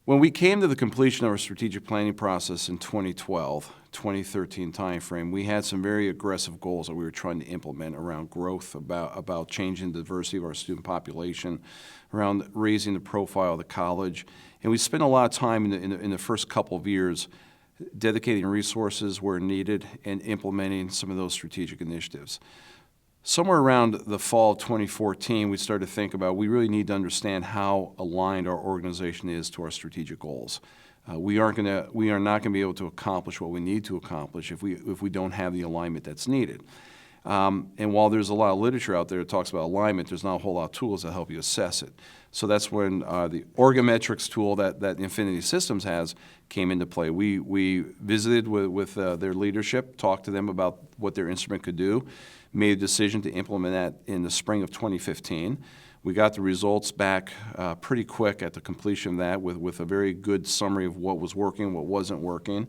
When we came to the completion of our strategic planning process in 2012, 2013 timeframe, we had some very aggressive goals that we were trying to implement around growth, about changing the diversity of our student population, around raising the profile of the college. And we spent a lot of time in the first couple of years dedicating resources where needed and implementing some of those strategic initiatives. Somewhere around the fall of 2014, we started to think about we really need to understand how aligned our organization is to our strategic goals. We are not going to be able to accomplish what we need to accomplish if we don't have the alignment that's needed. And while there's a lot of literature out there that talks about alignment, there's not a whole lot of tools that help you assess it. So that's when the Orgametrics tool that Infinity Systems has came into play. We visited with their leadership, talked to them about what their instrument could do, made a decision to implement that in the spring of 2015. We got the results back pretty quick at the completion of that with a very good summary of what was working, what wasn't working.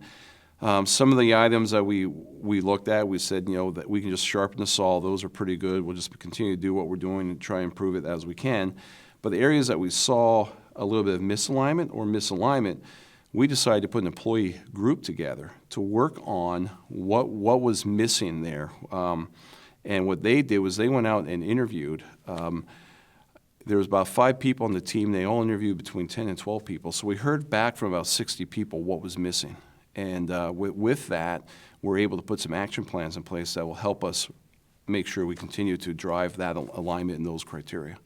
Some of the items that we looked at, we said, that we can just sharpen the saw. Those are pretty good. We'll just continue to do what we're doing and try and improve it as we can. But the areas that we saw a little bit of misalignment, we decided to put an employee group together to work on what was missing there. And what they did was they went out and interviewed. There was about 5 people on the team. They all interviewed between 10 and 12 people. So we heard back from about 60 people what was missing. And with that, we're able to put some action plans in place that will help us make sure we continue to drive that alignment in those criteria.